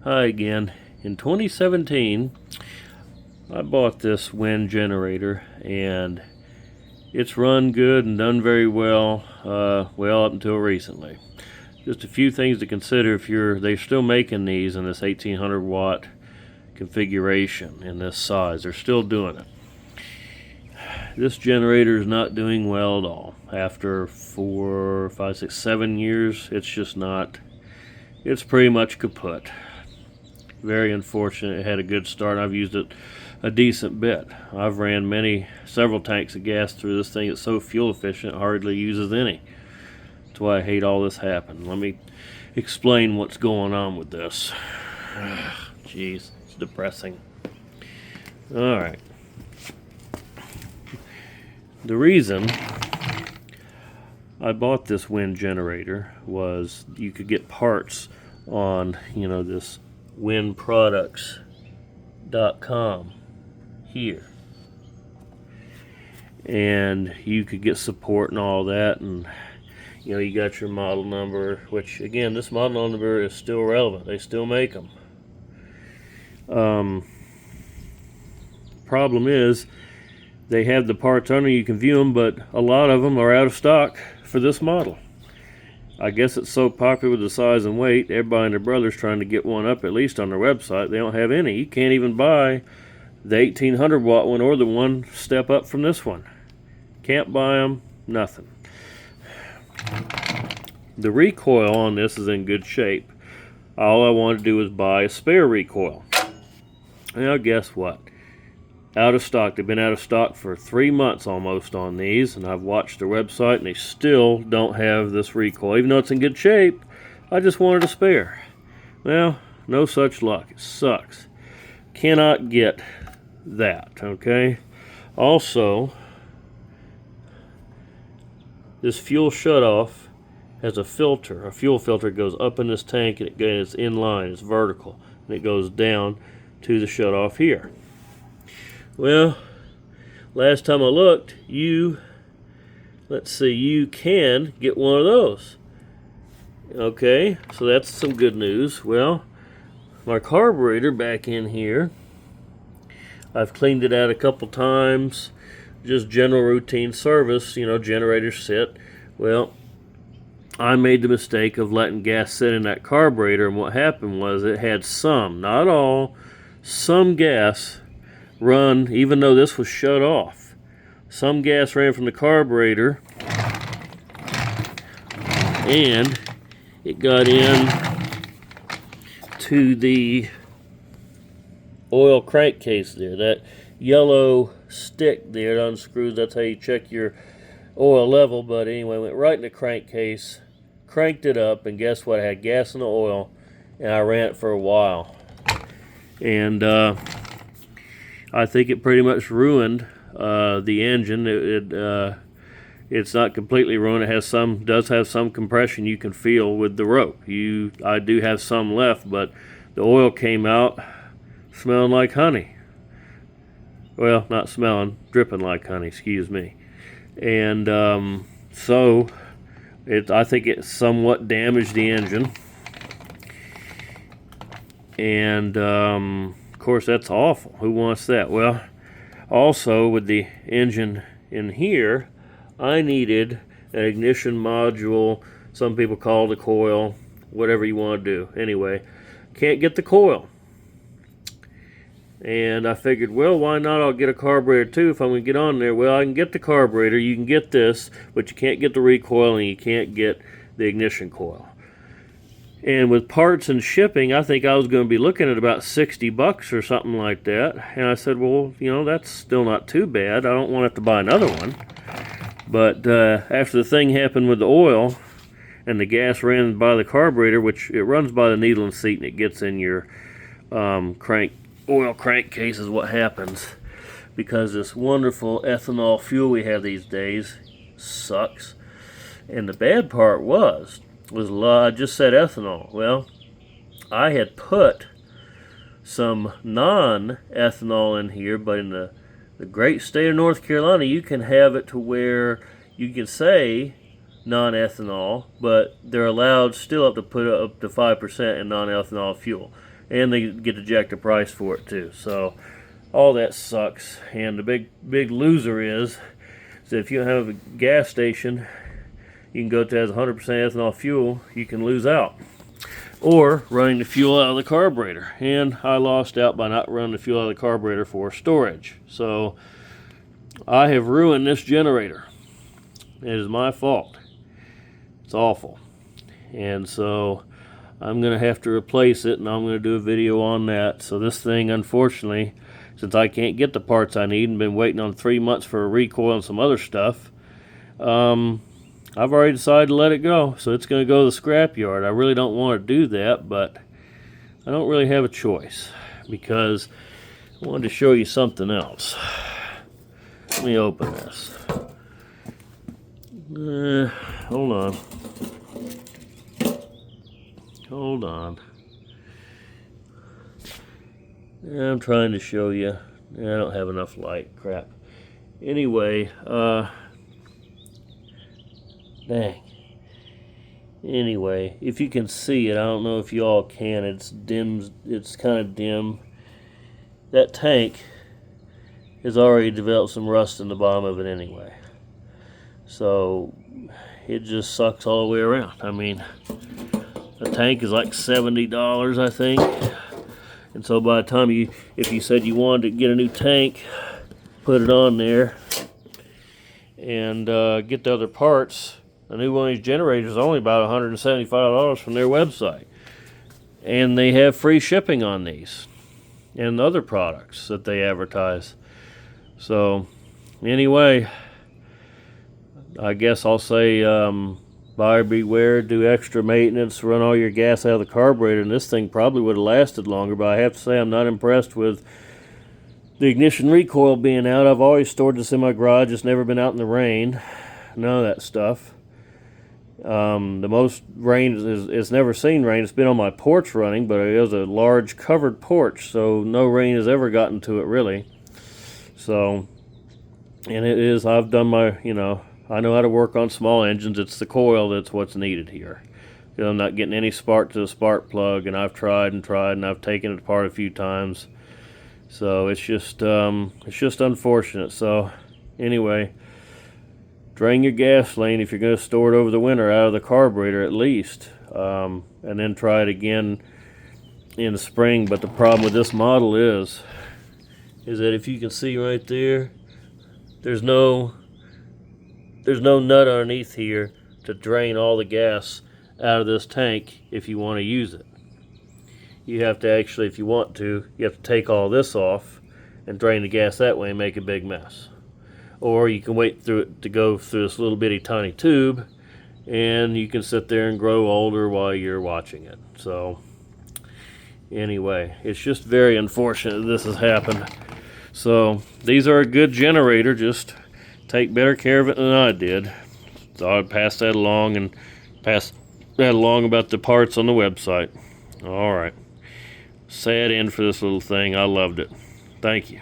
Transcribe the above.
Hi again. In 2017, I bought this WEN generator, and it's run good and done very well, up until recently. Just a few things to consider if they're still making these in this 1800 watt configuration in this size. They're still doing it. This generator is not doing well at all. After 4, 5, 6, 7 years, it's just not, it's pretty much kaput. Very unfortunate. It had a good start. I've used it a decent bit. I've ran several tanks of gas through this thing. It's so fuel efficient, it hardly uses any. That's why I hate all this happening. Let me explain what's going on with this. Jeez, it's depressing. Alright. The reason I bought this WEN generator was you could get parts on, this wenproducts.com here, and you could get support and all that, and you got your model number, which again, this model number is still relevant. They still make them. Problem is, they have the parts on there, you can view them, but a lot of them are out of stock for this model. I guess it's so popular with the size and weight, everybody and their brother's trying to get one up, at least on their website. They don't have any. You can't even buy the 1800 watt one or the one step up from this one. Can't buy them, nothing. The recoil on this is in good shape. All I wanted to do was buy a spare recoil. Now guess what? Out of stock. They've been out of stock for 3 months almost on these, and I've watched their website and they still don't have this recoil. Even though it's in good shape, I just wanted a spare. Well, no such luck. It sucks. Cannot get that, okay? Also, this fuel shutoff has a filter. A fuel filter goes up in this tank, and it's in line, it's vertical, and it goes down to the shutoff here. Well, last time I looked, you can get one of those. Okay, so that's some good news. Well, my carburetor back in here, I've cleaned it out a couple times, just general routine service, generator sit. Well, I made the mistake of letting gas sit in that carburetor, and what happened was it had some, not all, some gas run, even though this was shut off. Some gas ran from the carburetor, and it got in to the oil crankcase there. That yellow stick there, it unscrews. That's how you check your oil level. But anyway, went right in the crankcase, cranked it up, and guess what? I had gas in the oil, and I ran it for a while. And I think it pretty much ruined the engine. It's not completely ruined. It does have some compression you can feel with the rope. I do have some left, but the oil came out smelling like honey. Well, not smelling, dripping like honey, excuse me. And so I think it somewhat damaged the engine. And of course, that's awful. Who wants that? Well, also with the engine in here, I needed an ignition module. Some people call it a coil, whatever you want to do. Anyway, can't get the coil. And I figured, well, why not? I'll get a carburetor too if I'm going to get on there. Well, I can get the carburetor, you can get this, but you can't get the recoil and you can't get the ignition coil. And with parts and shipping, I think I was going to be looking at about $60 or something like that. And I said, well, that's still not too bad. I don't want to have to buy another one. But after the thing happened with the oil, and the gas ran by the carburetor, which it runs by the needle and seat, and it gets in your oil crankcase is what happens. Because this wonderful ethanol fuel we have these days sucks. And the bad part was I just said ethanol. Well, I had put some non-ethanol in here, but in the great state of North Carolina, you can have it to where you can say non-ethanol, but they're allowed still up to put up to 5% in non-ethanol fuel. and they get to jack the price for it too. So all that sucks. And the big loser is that if you have a gas station you can go to has 100% ethanol fuel, you can lose out. Or running the fuel out of the carburetor. And I lost out by not running the fuel out of the carburetor for storage. So I have ruined this generator. It is my fault. It's awful. And so I'm going to have to replace it, and I'm going to do a video on that. So this thing, unfortunately, since I can't get the parts I need and been waiting on 3 months for a recoil and some other stuff, I've already decided to let it go. So it's going to go to the scrapyard. I really don't want to do that, but I don't really have a choice because I wanted to show you something else. Let me open this. Hold on. Hold on. I'm trying to show you. I don't have enough light. Crap. Anyway, dang. Anyway, if you can see it, I don't know if you all can. It's dim. It's kind of dim. That tank has already developed some rust in the bottom of it anyway. So it just sucks all the way around. I mean, the tank is like $70, I think. And so by the time if you said you wanted to get a new tank, put it on there, and get the other parts, a new one of these generators is only about $175 from their website. And they have free shipping on these and other products that they advertise. So anyway, I guess I'll say buyer beware, do extra maintenance, run all your gas out of the carburetor, and this thing probably would have lasted longer, but I have to say I'm not impressed with the ignition recoil being out. I've always stored this in my garage. It's never been out in the rain. None of that stuff. The most rain it's never seen rain. It's been on my porch running, but it was a large covered porch, so no rain has ever gotten to it really. So, and it is, I've done my, I know how to work on small engines. It's the coil that's what's needed here. I'm not getting any spark to the spark plug, and I've tried and I've taken it apart a few times. So it's just unfortunate. So anyway, drain your gas lane if you're going to store it over the winter out of the carburetor at least, and then try it again in the spring. But the problem with this model is that if you can see right there, there's no nut underneath here to drain all the gas out of this tank if you want to use it. You have to actually, if you want to, you have to take all this off and drain the gas that way and make a big mess. Or you can wait through it to go through this little bitty tiny tube, and you can sit there and grow older while you're watching it. So anyway, it's just very unfortunate that this has happened. So these are a good generator, just take better care of it than I did. So I'd pass that along and pass that along about the parts on the website. All right. Sad end for this little thing. I loved it. Thank you.